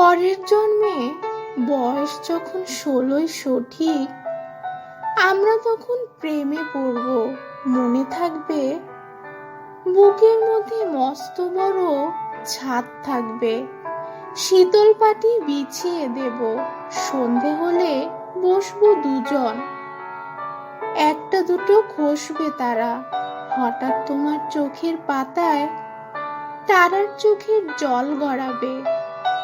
পরের জন্মে বয়স যখন 16ই সঠিক, আমরা তখন প্রেমে পড়ব। মনে থাকবে বুকের মধ্যে মস্ত বড় ছাদ থাকবে, শীতল পাটি বিছিয়ে দেব, সন্ধে হলে বসবো দুজন, একটা দুটো খসবে তারা। হঠাৎ তোমার চোখের পাতায় তারার চোখের জল গড়াবে,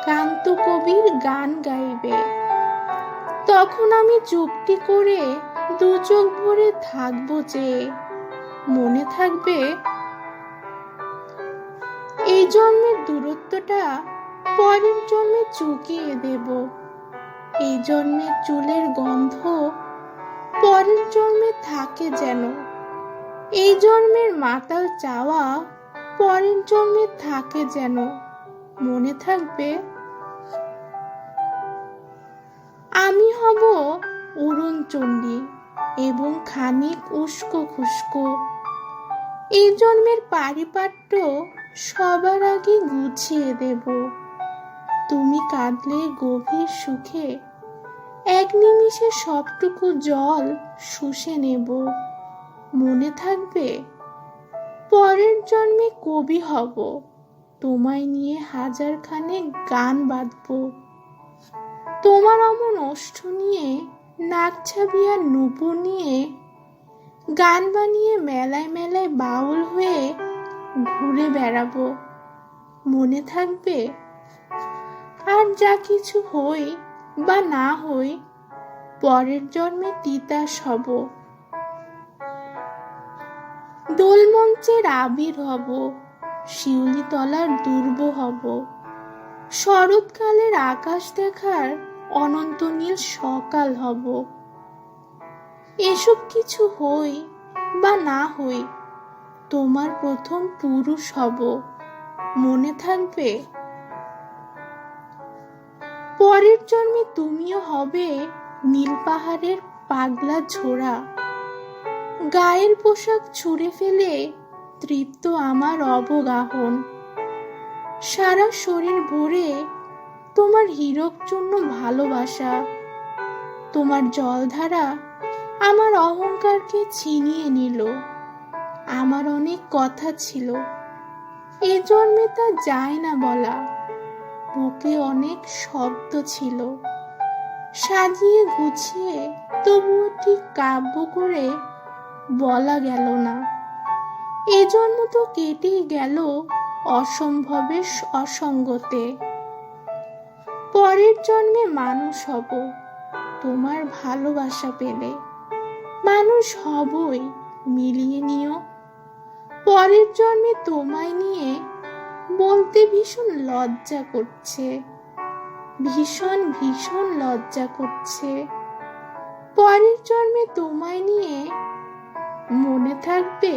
কান্ত কবির গান গাইবে। তখন আমি চুপটি করে দু চোখ ভরে থাকবো যে, মনে থাকবে এই জন্মের দূরত্বটা পরের জন্মে চুকিয়ে দেব। এই জন্মের চুলের গন্ধ পরের জন্মে থাকে যেন, এই জন্মের মাতাল চাওয়া পরের জন্মে থাকে যেন। মনে থাকবে আমি হব উড়নচণ্ডী এবং খানিক উস্কো খুস্কো। এই জন্মের পারিপাট্য সবার আগে গুছিয়ে দেব। তুমি কাঁদলে গভীর সুখে এক নিমিষে সবটুকু জল শুষে নেব। মনে থাকবে পরের জন্মে কবি হব, তোমায় নিয়ে হাজার খানেক গান বাঁধব। তোমার অমন ওষ্ঠ নিয়ে, নাক ছাবিয়া নূপুর নিয়ে গান বানিয়ে মেলায় মেলায় বাউল হয়ে ঘুরে বেড়াবো। মনে থাকবে আর যা কিছু হই বা না হই, পরের জন্মে তিতাস হব। দোলমঞ্চের আবির হব, শিউলি তলার দুর্ব হব, শরৎকালের আকাশ দেখার অনন্ত নীল সকাল হব। এসব কিছু হই বা না হই, তোমার প্রথম পুরুষ হব। মনে থাকবে পরের জন্মে তুমিও হবে নীল পাহাড়ের পাগলা ঝোড়া। গায়ের পোশাক ছুঁড়ে ফেলে তৃপ্ত আমার অবগাহন, সারা শরীর ভরে তোমার হীরক চূর্ণ ভালোবাসা। তোমার জলধারা আমার অহংকারকে ছিনিয়ে নিল। আমার অনেক কথা ছিল, এ জন্মে তা যায় না বলা। বুকে অনেক শব্দ ছিল, সাজিয়ে গুছিয়ে তবুও ঠিক কাব্য করে বলা গেল না। এ জন্ম তো কেটেই গেল অসম্ভবের অসঙ্গতে। পরের জন্মে মানুষ হব, তোমার ভালোবাসা পেলে। মানুষ হবই, মিলিয়ে নিও। পরের জন্মে তোমায় নিয়ে বলতে ভীষণ লজ্জা করছে, ভীষণ ভীষণ লজ্জা করছে। পরের জন্মে তোমায় নিয়ে, মনে থাকবে।